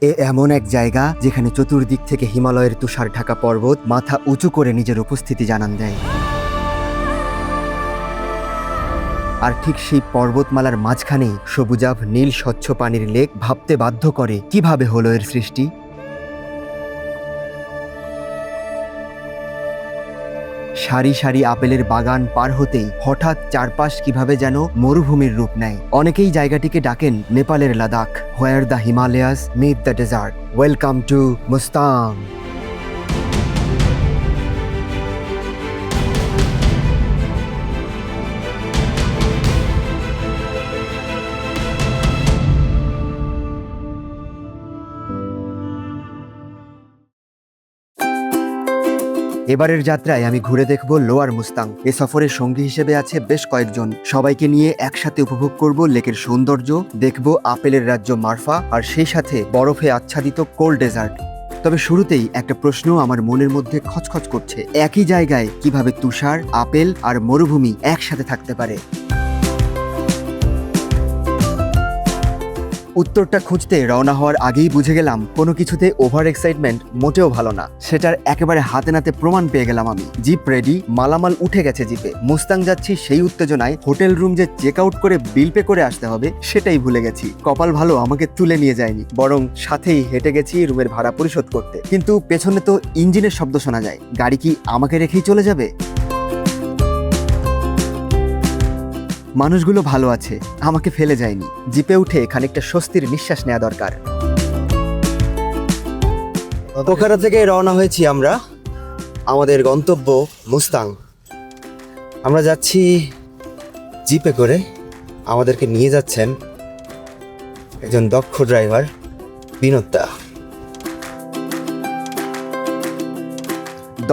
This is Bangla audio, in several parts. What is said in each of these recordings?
এমন এক জায়গা যেখানে চতুর্দিক থেকে হিমালয়ের তুষার ঢাকা পর্বত মাথা উঁচু করে নিজের উপস্থিতি জানান দেয়। আর ঠিক সেই পর্বতমালার মাঝখানে সবুজাভ নীল স্বচ্ছ পানির লেক ভাবতে বাধ্য করে কিভাবে হলো এর সৃষ্টি। সারি সারি আপেলের বাগান পার হতেই হঠাৎ চারপাশ কিভাবে যেন মরুভূমির রূপ নেয়। অনেকেই জায়গাটিকে ডাকেন নেপালের Ladakh, where the Himalayas meet the desert. Welcome to Mustang. এবারের যাত্রায় আমি ঘুরে দেখব লোয়ার মুস্তাং। এ সফরের সঙ্গী হিসেবে আছে বেশ কয়েকজন। সবাইকে নিয়ে একসাথে উপভোগ করব লেকের সৌন্দর্য, দেখব আপেলের রাজ্য মারফা, আর সেই সাথে বরফে আচ্ছাদিত কোল্ড ডেজার্ট। তবে শুরুতেই একটা প্রশ্ন আমার মনের মধ্যে খচখচ করছে, একই জায়গায় কিভাবে তুষার, আপেল আর মরুভূমি একসাথে থাকতে পারে? উত্তরটা খুঁজতে রওনা হওয়ার আগেই বুঝে গেলাম কোনো কিছুতে ওভার এক্সাইটমেন্ট মোটেও ভালো না। সেটার একেবারে হাতে নাতে প্রমাণ পেয়ে গেলাম আমি। জিপ রেডি, মালামাল উঠে গেছে জিপে। মুস্তাং যাচ্ছি সেই উত্তেজনায় হোটেল রুম যে চেক আউট করে বিল পে করে আসতে হবে সেটাই ভুলে গেছি। কপাল ভালো আমাকে তুলে নিয়ে যায়নি, বরং সাথেই হেঁটে গেছি রুমের ভাড়া পরিশোধ করতে। কিন্তু পেছনে তো ইঞ্জিনের শব্দ শোনা যায়, গাড়ি কি আমাকে রেখেই চলে যাবে? মানুষগুলো ভালো আছে, আমাকে ফেলে যায়নি। জিপে উঠে খানিকটা স্বস্তির নিঃশ্বাস নেওয়া দরকার। পোখারা থেকে রওনা হয়েছি আমরা, আমাদের গন্তব্য মুস্তাং। আমরা যাচ্ছি জিপে করে। আমাদেরকে নিয়ে যাচ্ছেন একজন দক্ষ ড্রাইভার, বিনোদ দা।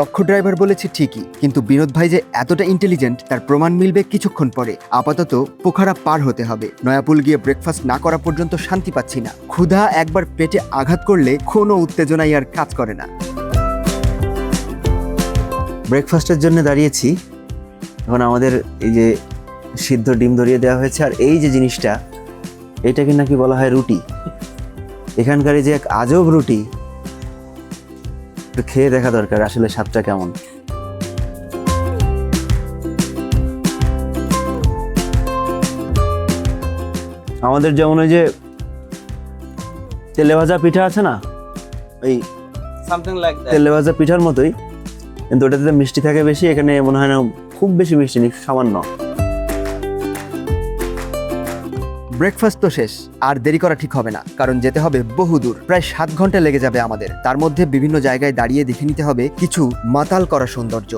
দক্ষ ড্রাইভার বলেছি ঠিকই, কিন্তু বিনোদ ভাই যে এতটা ইন্টেলিজেন্ট তার প্রমাণ মিলবে কিছুক্ষণ পরে। আপাতত পোখারা পার হতে হবে। নয়াপুল গিয়ে ব্রেকফাস্ট না করা পর্যন্ত শান্তি পাচ্ছি না। ক্ষুধা একবার পেটে আঘাত করলে কোনো উত্তেজনাই আর কাজ করে না। ব্রেকফাস্টের জন্য দাঁড়িয়েছি। এখন আমাদের এই যে সিদ্ধ ডিম ধরিয়ে দেওয়া হয়েছে, আর এই যে জিনিসটা, এটাকে নাকি বলা হয় রুটি। এখানকার যে এক আজব রুটি, খেয়ে দেখা দরকার আসলে স্বাদটা কেমন। আমাদের যেমন ওই যে তেলে ভাজা পিঠা আছে না, ওই তেলে ভাজা পিঠার মতোই, কিন্তু ওটাতে মিষ্টি থাকে বেশি। এখানে মনে হয় না খুব বেশি মিষ্টি নেই, সামান্য। ব্রেকফাস্ট তো শেষ, আর দেরি করা ঠিক হবে না, কারণ যেতে হবে বহুদূর। প্রায় 7 ঘন্টা লেগে যাবে আমাদের। তার মধ্যে বিভিন্ন জায়গায় দাঁড়িয়ে দেখে নিতে হবে কিছু মাতাল করা সৌন্দর্য।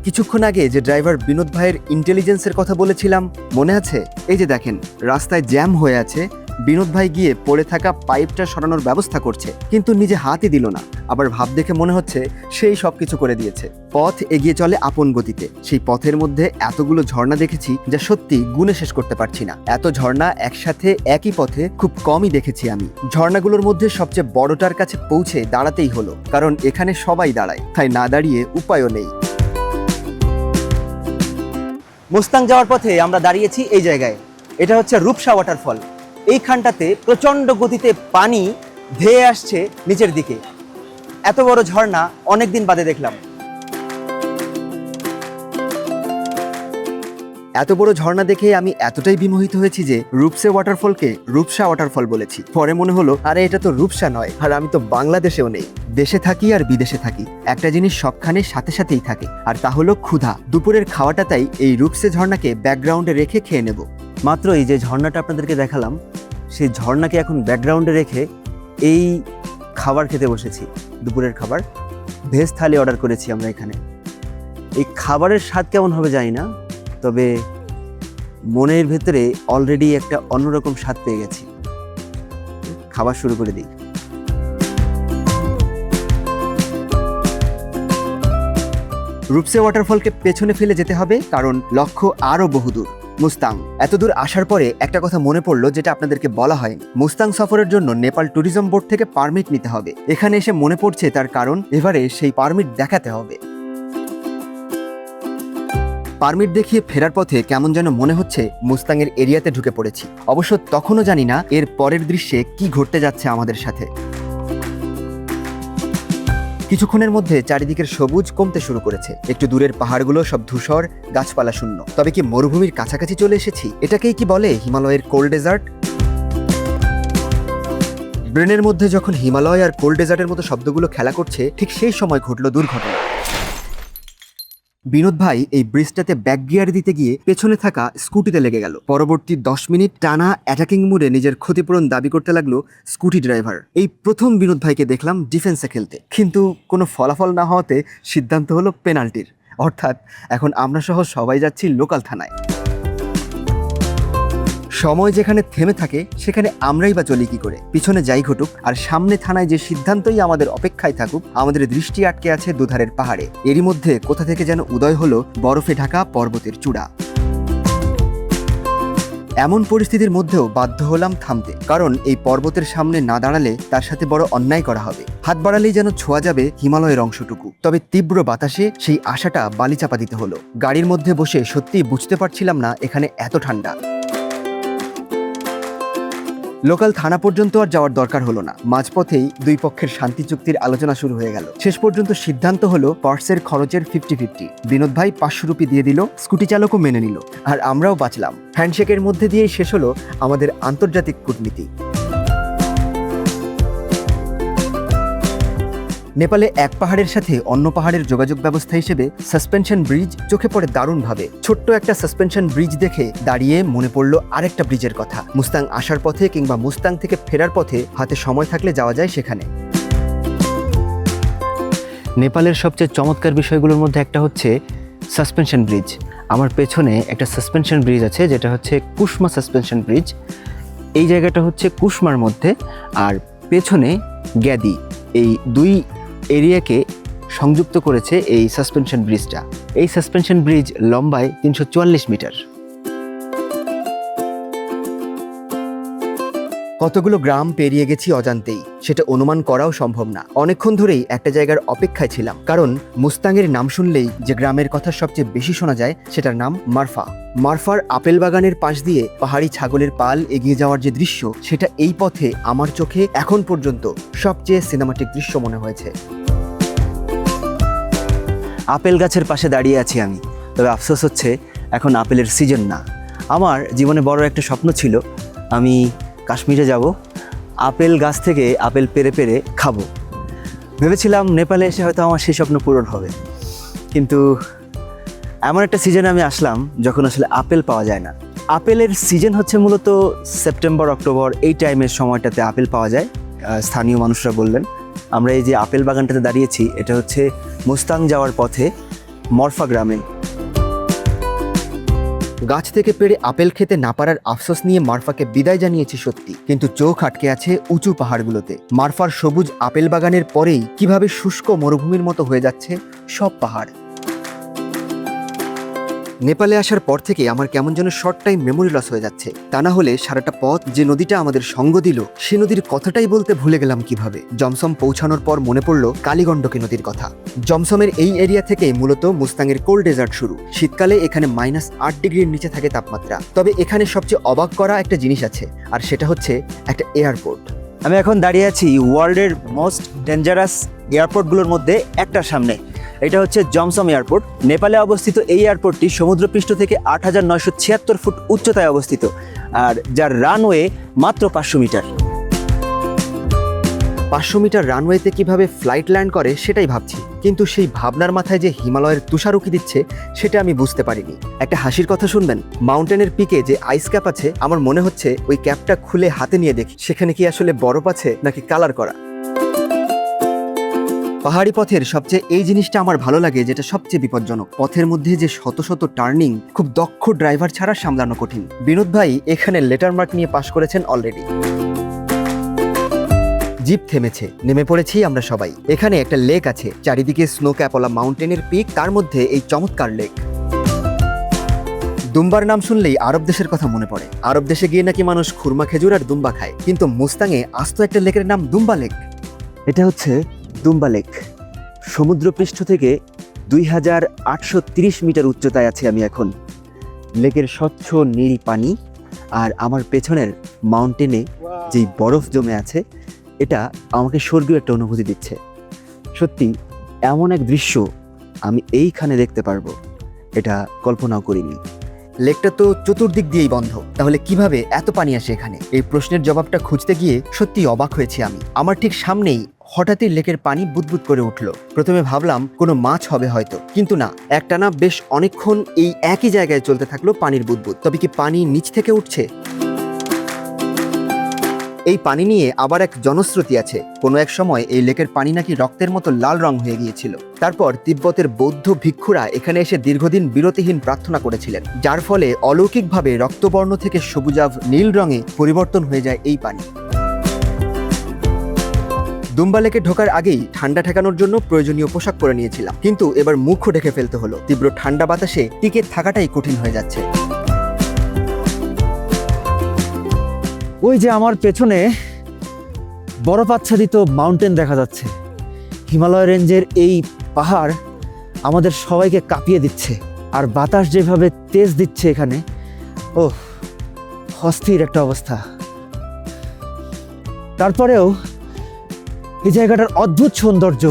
কিছুক্ষণ আগে যে ড্রাইভার বিনোদ ভাইয়ের ইন্টেলিজেন্সের কথা বলেছিলাম, মনে আছে? এই যে দেখেন, রাস্তায় জ্যাম হয়ে আছে। বিনোদ ভাই গিয়ে পড়ে থাকা পাইপটা সরানোর ব্যবস্থা করছে, কিন্তু নিজে হাতই দিল না। আবার ভাব দেখে মনে হচ্ছে সেই সবকিছু করে দিয়েছে। পথ এগিয়ে চলে আপন গতিতে। সেই পথের মধ্যে এতগুলো ঝর্ণা দেখেছি যা সত্যি গুণে শেষ করতে পারছি না। এত ঝর্ণা একসাথে একই পথে খুব কমই দেখেছি আমি। ঝর্ণাগুলোর মধ্যে সবচেয়ে বড়টার কাছে পৌঁছে দাঁড়াতেই হলো, কারণ এখানে সবাই দাঁড়ায়, তাই না দাঁড়িয়ে উপায়ও নেই। মুস্তাং যাওয়ার পথে আমরা দাঁড়িয়েছি এই জায়গায়। এটা হচ্ছে রূপসা ওয়াটারফল। এইখানটাতে প্রচন্ড গতিতে পানি ধেয়ে আসছে নিচের দিকে। এত বড় ঝর্ণা অনেকদিন বাদে দেখলাম। এত বড় ঝর্ণা দেখে আমি এতটাই বিমোহিত হয়েছি যে রূপসা ওয়াটারফলকে রূপসা ওয়াটারফল বলেছি। পরে মনে হলো, আরে এটা তো রূপসা নয়, আর আমি তো বাংলাদেশেও নেই। দেশে থাকি আর বিদেশে থাকি, একটা জিনিস সবখানে সাথে সাথেই থাকে, আর তা হলো ক্ষুধা। দুপুরের খাওয়াটা তাই এই রূপসা ঝর্ণাকে ব্যাকগ্রাউন্ডে রেখে খেয়ে নেব। মাত্র এই যে ঝর্ণাটা আপনাদেরকে দেখালাম, সেই ঝর্ণাকে এখন ব্যাকগ্রাউন্ডে রেখে এই খাবার খেতে বসেছি। দুপুরের খাবার, ভেজ থালি অর্ডার করেছি আমরা এখানে। এই খাবারের স্বাদ কেমন হবে জানি না, তবে মনের ভেতরে অলরেডি একটা অন্যরকম স্বাদ পেয়ে গেছি। খাবার শুরু করে দিই। রূপসা ওয়াটারফলকে পেছনে ফেলে যেতে হবে, কারণ লক্ষ্য আরো বহুদূর, মুস্তাং। এতদূর আসার পরে একটা কথা মনে পড়লো, যেটা আপনাদেরকে বলা হয়। মুস্তাং সফরের জন্য নেপাল ট্যুরিজম বোর্ড থেকে পারমিট নিতে হবে। এখানে এসে মনে পড়ছে তার কারণ, এবারে সেই পারমিট দেখাতে হবে। পারমিট দেখিয়ে ফেরার পথে কেমন যেন মনে হচ্ছে মুস্তাংয়ের এরিয়াতে ঢুকে পড়েছি। অবশ্য তখনও জানি না এর পরের দৃশ্যে কি ঘটতে যাচ্ছে আমাদের সাথে। কিছুক্ষণের মধ্যে চারিদিকের সবুজ কমতে শুরু করেছে। একটু দূরের পাহাড়গুলো সব ধূসর, গাছপালা শূন্য। তবে কি মরুভূমির কাছাকাছি চলে এসেছি? এটাকেই কি বলে হিমালয়ের কোল্ড ডেজার্ট? ব্রেনের মধ্যে যখন হিমালয় আর কোল্ড ডেজার্টের মতো শব্দগুলো খেলা করছে, ঠিক সেই সময় ঘটল দুর্ঘটনা। বিনোদ ভাই এই ব্রিজটাতে ব্যাক গিয়ার দিতে গিয়ে পেছনে থাকা স্কুটিতে লেগে গেল। পরবর্তী 10 মিনিট টানা অ্যাটাকিং মুডে নিজের ক্ষতিপূরণ দাবি করতে লাগলো স্কুটি ড্রাইভার। এই প্রথম বিনোদ ভাইকে দেখলাম ডিফেন্সে খেলতে, কিন্তু কোনো ফলাফল না হওয়াতে সিদ্ধান্ত হলো পেনাল্টির। অর্থাৎ এখন আমরা সহ সবাই যাচ্ছি লোকাল থানায়। সময় যেখানে থেমে থাকে সেখানে আমরাই বা চলি কি করে? পিছনে যাই ঘটুক আর সামনে থানায় যে সিদ্ধান্তই আমাদের অপেক্ষায় থাকুক, আমাদের দৃষ্টি আটকে আছে দুধারের পাহাড়ে। এরই মধ্যে কোথা থেকে যেন উদয় হলো বরফে ঢাকা পর্বতের চূড়া। এমন পরিস্থিতির মধ্যেও বাধ্য হলাম থামতে, কারণ এই পর্বতের সামনে না দাঁড়ালে তার সাথে বড় অন্যায় করা হবে। হাত বাড়ালেই যেন ছোঁয়া যাবে হিমালয়ের অংশটুকু। তবে তীব্র বাতাসে সেই আশাটা বালিচাপা দিতে হলো। গাড়ির মধ্যে বসে সত্যিই বুঝতে পারছিলাম না এখানে এত ঠান্ডা। লোকাল থানা পর্যন্ত আর যাওয়ার দরকার হলো না। মাঝপথেই দুই পক্ষের শান্তি চুক্তির আলোচনা শুরু হয়ে গেল। শেষ পর্যন্ত সিদ্ধান্ত হলো পার্সের খরচের 50-50। বিনোদ ভাই 500 রুপি দিয়ে দিল, স্কুটি চালকও মেনে নিল, আর আমরাও বাঁচলাম। হ্যান্ডশেকের মধ্যে দিয়েই শেষ হলো আমাদের আন্তর্জাতিক কূটনীতি। নেপালে এক পাহাড়ের সাথে অন্য পাহাড়ের যোগাযোগ ব্যবস্থা হিসেবে সাসপেনশন ব্রিজ চোখে পড়ে দারুণভাবে। ছোট্ট একটা সাসপেনশন ব্রিজ দেখে দাঁড়িয়ে মনে পড়লো আরেকটা ব্রিজের কথা। মুস্তাং আসার পথে কিংবা মুস্তাং থেকে ফেরার পথে হাতে সময় থাকলে যাওয়া যায় সেখানে। নেপালের সবচেয়ে চমৎকার বিষয়গুলোর মধ্যে একটা হচ্ছে সাসপেনশন ব্রিজ। আমার পেছনে একটা সাসপেনশন ব্রিজ আছে, যেটা হচ্ছে কুসমা সাসপেনশন ব্রিজ। এই জায়গাটা হচ্ছে কুসমার মধ্যে, আর পেছনে গ্যাদি। এই দুই এরিয়াকে সংযুক্ত করেছে এই সাসপেনশন ব্রিজটা। এই সাসপেনশন ব্রিজ লম্বায় 344 মিটার। কতগুলো গ্রাম পেরিয়ে গেছি অজান্তেই, সেটা অনুমান করাও সম্ভব না। অনেকক্ষণ ধরেই একটা জায়গার অপেক্ষায় ছিলাম, কারণ মুস্তাংয়ের নাম শুনলেই যে গ্রামের কথা সবচেয়ে বেশি শোনা যায় সেটার নাম মারফা। মারফার আপেল বাগানের পাশ দিয়ে পাহাড়ি ছাগলের পাল এগিয়ে যাওয়ার যে দৃশ্য, সেটা এই পথে আমার চোখে এখন পর্যন্ত সবচেয়ে সিনেমাটিক দৃশ্য মনে হয়েছে। আপেল গাছের পাশে দাঁড়িয়ে আছি আমি, তবে আফসোস হচ্ছে এখন আপেলের সিজন না। আমার জীবনে বড় একটা স্বপ্ন ছিল, আমি কাশ্মীরে যাব, আপেল গাছ থেকে আপেল পেরে পেরে খাবো। ভেবেছিলাম নেপালে এসে হয়তো আমার সেই স্বপ্ন পূরণ হবে, কিন্তু এমন একটা সিজনে আমি আসলাম যখন আসলে আপেল পাওয়া যায় না। আপেলের সিজন হচ্ছে মূলত সেপ্টেম্বর অক্টোবর, এই টাইমের সময়টাতে আপেল পাওয়া যায়। স্থানীয় মানুষরা বললেন। আমরা এই যে আপেল বাগানটাতে দাঁড়িয়েছি, এটা হচ্ছে মুস্তাং যাওয়ার পথে মরফা গ্রামে। গাছ থেকে পেড়ে আপেল খেতে না পারার আফসোস নিয়ে মারফাকে বিদায় জানিয়েছি সত্যি, কিন্তু চোখ আটকে আছে উঁচু পাহাড়গুলোতে। মারফার সবুজ আপেল বাগানের পরেই কিভাবে শুষ্ক মরুভূমির মতো হয়ে যাচ্ছে সব পাহাড়। নেপালে আসার পর থেকে আমার কেমন যেন শর্ট টাইম মেমোরি লস হয়ে যাচ্ছে। তা না হলে সারাটা পথ যে নদীটা আমাদের সঙ্গ দিল, সে নদীর কথাটাই বলতে ভুলে গেলাম কিভাবে। জমসম পৌঁছানোর পর মনে পড়লো কালীগণ্ডকী নদীর কথা। জমসমের এই এরিয়া থেকে মূলত মুস্তাংয়ের কোল্ড ডেজার্ট শুরু। শীতকালে এখানে -8 ডিগ্রির নিচে থাকে তাপমাত্রা। তবে এখানে সবচেয়ে অবাক করা একটা জিনিস আছে, আর সেটা হচ্ছে একটা এয়ারপোর্ট। আমি এখন দাঁড়িয়ে আছি ওয়ার্ল্ডের মোস্ট ডেঞ্জারাস এয়ারপোর্টগুলোর মধ্যে একটার সামনে। এটা হচ্ছে জমসম এয়ারপোর্ট। নেপালে অবস্থিত এই এয়ারপোর্টটি সমুদ্রপৃষ্ঠ থেকে 8,976 ফুট উচ্চতায় অবস্থিত, আর যার রানওয়ে মাত্র 500 মিটার। 500 মিটার রানওয়েতে কিভাবে ফ্লাইট ল্যান্ড করে সেটাই ভাবছি, কিন্তু সেই ভাবনার মাথায় যে হিমালয়ের তুষার উকি দিচ্ছে সেটা আমি বুঝতে পারিনি। একটা হাসির কথা শুনবেন, মাউন্টেনের পিকে যে আইস ক্যাপ আছে, আমার মনে হচ্ছে ওই ক্যাপটা খুলে হাতে নিয়ে দেখি সেখানে কি আসলে বরফ আছে নাকি কালার করা। পাহাড়ি পথের সবচেয়ে এই জিনিসটা আমার ভালো লাগে, যেটা সবচেয়ে বিপজ্জনক। পথের মধ্যে যে শত শত টার্নিং, খুব দক্ষ ড্রাইভার ছাড়া সামলানো কঠিন। বিনোদ ভাই এখানে লেটার মার্ক নিয়ে পাশ করেছেন অলরেডি। জিপ থেমেছে, নেমে পড়েছি আমরা সবাই। এখানে একটা লেক আছে, চারিদিকে স্নো ক্যাপওয়ালা মাউন্টেনের পিক, তার মধ্যে এই চমৎকার লেক। দুম্বার নাম শুনলেই আরব দেশের কথা মনে পড়ে। আরব দেশে গিয়ে নাকি মানুষ খুরমা খেজুর আর দুম্বা খায়, কিন্তু মুস্তাংয়ে আস্ত একটা লেকের নাম দুম্বা লেক। এটা হচ্ছে দুম্বা লেক। সমুদ্রপৃষ্ঠ থেকে 2830 মিটার উচ্চতায় আছি আমি এখন। লেকের স্বচ্ছ নীল পানি আর আমার পেছনের মাউন্টেনে যেই বরফ জমে আছে, এটা আমাকে স্বর্গীয় একটা অনুভূতি দিচ্ছে। সত্যি এমন এক দৃশ্য আমি এইখানে দেখতে পারবো, এটা কল্পনাও করিনি। লেকটা তো চতুর্দিক দিয়েই বন্ধ, তাহলে কিভাবে এত পানি আসে এখানে? এই প্রশ্নের জবাবটা খুঁজতে গিয়ে সত্যি অবাক হয়েছি আমি। আমার ঠিক সামনেই হঠাৎই লেকের পানি বুদবুদ করে উঠলো। প্রথমে ভাবলাম কোনো মাছ হবে হয়তো, কিন্তু না, একটানা বেশ অনেকক্ষণ এই একই জায়গায় চলতে থাকলো পানির বুদবুদ। তবে কি পানি নিচ থেকে উঠছে? এই পানি নিয়ে আবার এক জনশ্রুতি আছে। কোনো এক সময় এই লেকের পানি নাকি রক্তের মতো লাল রং হয়ে গিয়েছিল। তারপর তিব্বতের বৌদ্ধ ভিক্ষুরা এখানে এসে দীর্ঘদিন বিরতিহীন প্রার্থনা করেছিলেন, যার ফলে অলৌকিকভাবে রক্তবর্ণ থেকে সবুজাভ নীল রঙে পরিবর্তন হয়ে যায় এই পানি। দুম্বা লেকে ঢোকার আগেই ঠান্ডা ঠেকানোর জন্য প্রয়োজনীয় পোশাক পরে নিয়েছিলাম, কিন্তু এবার মুখও ঢেকে ফেলতে হলো। তীব্র ঠান্ডা বাতাসে টিকে থাকাটাই কঠিন হয়ে যাচ্ছে। ওই যে আমার পেছনে বরফ আচ্ছাদিত মাউন্টেন দেখা যাচ্ছে। হিমালয় রেঞ্জের এই পাহাড় আমাদের সবাইকে কাঁপিয়ে দিচ্ছে, আর বাতাস যেভাবে তেজ দিচ্ছে এখানে, ও অস্থির একটা অবস্থা। তারপরেও এই জায়গাটার অদ্ভুত সৌন্দর্য,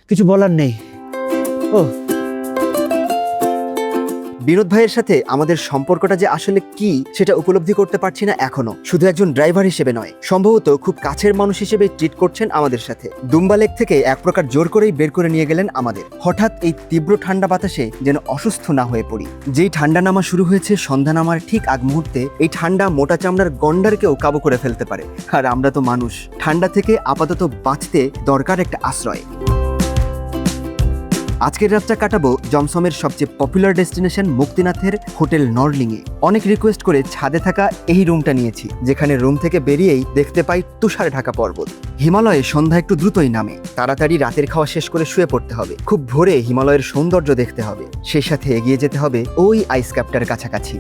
কিছু বলার নেই। ও বিনোদ ভাইয়ের সাথে আমাদের সম্পর্কটা যে আসলে কি সেটা উপলব্ধি করতে পারছি না এখনো। শুধু একজন ড্রাইভার হিসেবে নয়, সম্ভবত খুব কাছের মানুষ হিসেবে ট্রিট করছেন আমাদের সাথে। দুম্বা লেক থেকে এক প্রকার জোর করেই বের করে নিয়ে গেলেন আমাদের। হঠাৎ এই তীব্র ঠান্ডা বাতাসে যেন অসুস্থ না হয়ে পড়ি। যেই ঠান্ডা নামা শুরু হয়েছে সন্ধ্যা নামার ঠিক আগ মুহূর্তে, এই ঠান্ডা মোটা চামড়ার গন্ডারকেও কাবু করে ফেলতে পারে। আর আমরা তো মানুষ, ঠান্ডা থেকে আপাতত বাঁচতে দরকার একটা আশ্রয়। আজকের রাতটা কাটাবো জমসমের সবচেয়ে পপুলার ডেস্টিনেশন মুক্তিনাথের হোটেল নরলিংয়ে। অনেক রিকোয়েস্ট করে ছাদে থাকা এই রুমটা নিয়েছি, যেখানে রুম থেকে বেরিয়েই দেখতে পাই তুষারে ঢাকা পর্বত। হিমালয়ে সন্ধ্যা একটু দ্রুতই নামে, তাড়াতাড়ি রাতের খাওয়া শেষ করে শুয়ে পড়তে হবে। খুব ভোরে হিমালয়ের সৌন্দর্য দেখতে হবে, সেই সাথে এগিয়ে যেতে হবে ওই আইস ক্যাপটার কাছাকাছি।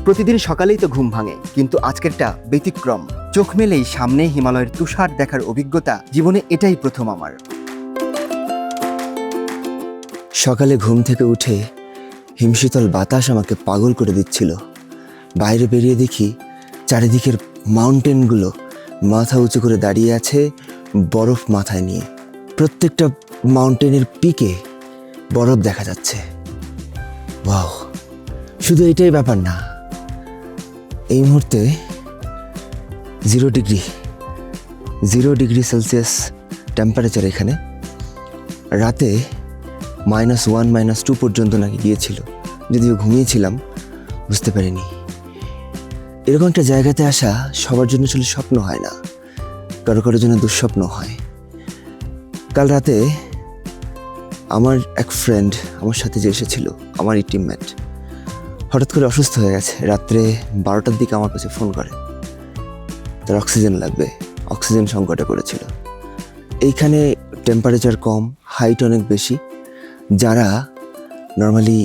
প্রতিদিন সকালেই তো ঘুম ভাঙে, কিন্তু আজকেরটা ব্যতিক্রম। চোখ মেলেই সামনে হিমালয়ের তুষার দেখার অভিজ্ঞতা, জীবনে এটাই প্রথম আমার। সকালে ঘুম থেকে উঠে হিমশীতল বাতাস আমাকে পাগল করে দিচ্ছিল। বাইরে বেরিয়ে দেখি চারিদিকের মাউন্টেনগুলো মাথা উঁচু করে দাঁড়িয়ে আছে বরফ মাথায় নিয়ে। প্রত্যেকটা মাউন্টেনের পিকে বরফ দেখা যাচ্ছে। ওয়াও! শুধু এটাই ব্যাপার না, এই মুহূর্তে 0 ডিগ্রি সেলসিয়াস টেম্পারেচার এখানে। রাতে -1 -2 পর্যন্ত নাকি গিয়েছিল, যদিও ঘুমিয়েছিলাম, বুঝতে পারিনি। এরকম একটা জায়গাতে আসা সবার জন্য আসলে স্বপ্ন হয় না, কারো কারোর জন্য দুঃস্বপ্ন হয়। কাল রাতে আমার এক ফ্রেন্ড আমার সাথে যে এসেছিল, আমারই টিমমেট, হঠাৎ করে অসুস্থ হয়ে গেছে। রাত্রে 12টার দিকে আমার কাছে ফোন করে, তার অক্সিজেন লাগবে, অক্সিজেন সংকটে পড়েছিল। এইখানে টেম্পারেচার কম, হাইট অনেক বেশি। যারা নর্মালি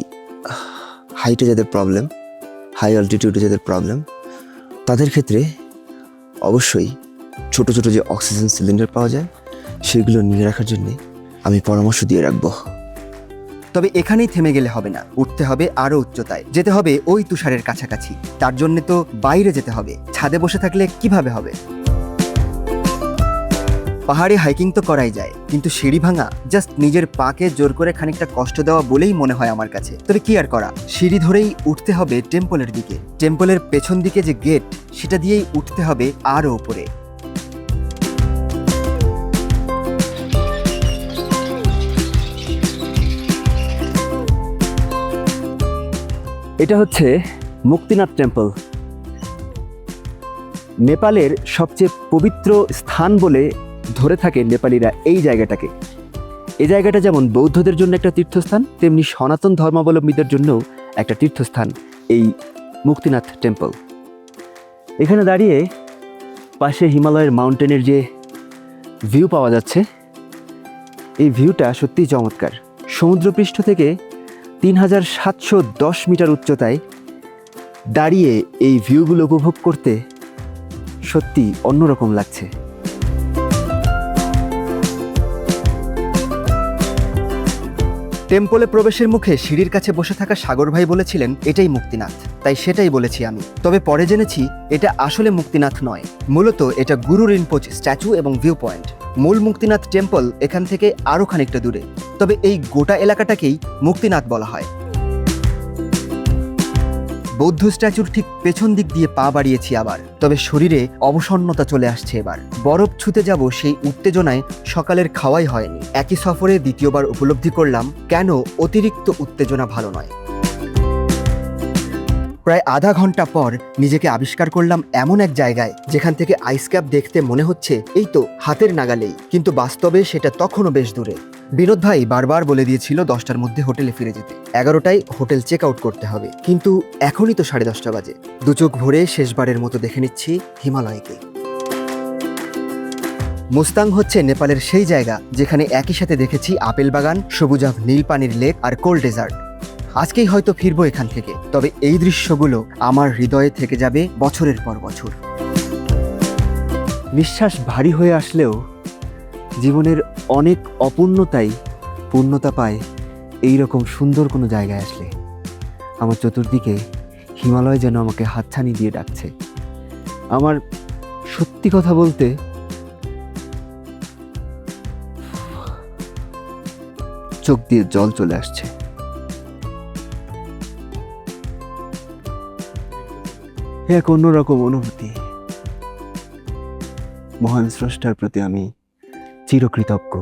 হাইটে যাদের প্রবলেম, হাই অল্টিটিউডে যাদের প্রবলেম, তাদের ক্ষেত্রে অবশ্যই ছোট ছোট যে অক্সিজেন সিলিন্ডার পাওয়া যায় সেগুলো নিয়ে রাখার জন্যে আমি পরামর্শ দিয়ে রাখবো। তবে এখানেই থেমে গেলে হবে না, উঠতে হবে আরো উচ্চতায়, যেতে হবে ওই তুষারের কাছাকাছি। তার জন্য তো বাইরে যেতে হবে, ছাদে বসে থাকলে কিভাবে হবে? পাহাড়ে হাইকিং তো করাই যায়, কিন্তু সিঁড়ি ভাঙা জাস্ট নিজের পাকে জোর করে খানিকটা কষ্ট দেওয়া বলেই মনে হয় আমার কাছে। তবে কি আর করা, সিঁড়ি ধরেই উঠতে হবে টেম্পলের দিকে। টেম্পলের পেছন দিকে যে গেট, সেটা দিয়েই উঠতে হবে আরো উপরে। এটা হচ্ছে মুক্তিনাথ টেম্পল, নেপালের সবচেয়ে পবিত্র স্থান বলে ধরে থাকে নেপালিরা এই জায়গাটাকে। এই জায়গাটা যেমন বৌদ্ধদের জন্য একটা তীর্থস্থান, তেমনি সনাতন ধর্মাবলম্বীদের জন্যও একটা তীর্থস্থান এই মুক্তিনাথ টেম্পল। এখানে দাঁড়িয়ে পাশে হিমালয়ের মাউন্টেনের যে ভিউ পাওয়া যাচ্ছে, এই ভিউটা সত্যিই চমৎকার। সমুদ্রপৃষ্ঠ থেকে 3710 মিটার উচ্চতায় দাঁড়িয়ে এই ভিউগুলো উপভোগ করতে সত্যি অন্যরকম লাগছে। টেম্পলে প্রবেশের মুখে সিঁড়ির কাছে বসে থাকা সাগর ভাই বলেছিলেন এটাই মুক্তিনাথ, তাই সেটাই বলেছি আমি। তবে পরে জেনেছি এটা আসলে মুক্তিনাথ নয়, মূলত এটা গুরু রিনপোচ স্ট্যাচু এবং ভিউ পয়েন্ট। মূল মুক্তিনাথ টেম্পল এখান থেকে আরও খানিকটা দূরে, তবে এই গোটা এলাকাটাকেই মুক্তিনাথ বলা হয়। বৌদ্ধ স্ট্যাচুর ঠিক পেছন দিক দিয়ে পা বাড়িয়েছি আবার, তবে শরীরে অবসন্নতা চলে আসছে এবার। বরফ ছুতে যাব সেই উত্তেজনায় সকালের খাওয়াই হয়নি। একই সফরে দ্বিতীয়বার উপলব্ধি করলাম কেন অতিরিক্ত উত্তেজনা ভালো নয়। প্রায় আধা ঘন্টা পর নিজেকে আবিষ্কার করলাম এমন এক জায়গায় যেখান থেকে আইস ক্যাপ দেখতে মনে হচ্ছে এই তো হাতের নাগালেই, কিন্তু বাস্তবে সেটা তখনও বেশ দূরে। বিনোদ ভাই বারবার বলে দিয়েছিল 10টার মধ্যে হোটেলে ফিরে যেতে, 11টায় হোটেল চেক আউট করতে হবে, কিন্তু এখনই তো 10:30 বাজে। দু চোখ ভরে শেষবারের মতো দেখে নিচ্ছি হিমালয়কে। মুস্তাং হচ্ছে নেপালের সেই জায়গা যেখানে একই সাথে দেখেছি আপেল বাগান, সবুজাভ নীল পানির লেক আর কোল্ড ডেজার্ট। আজকেই হয়তো ফিরবো এখান থেকে, তবে এই দৃশ্যগুলো আমার হৃদয়ে থেকে যাবে বছরের পর বছর। নিঃশ্বাস ভারী হয়ে আসলেও জীবনের অনেক অপূর্ণতাই পূর্ণতা পায় এই রকম সুন্দর কোনো জায়গায় আসলে। আমার চতুর্দিকে হিমালয় যেন আমাকে হাতছানি দিয়ে ডাকছে। আমার সত্যি কথা বলতে চোখ দিয়ে জল চলে আসছে। এক অন্যরকম অনুভূতি। মহান স্রষ্টার প্রতি আমি চিরকৃতজ্ঞ।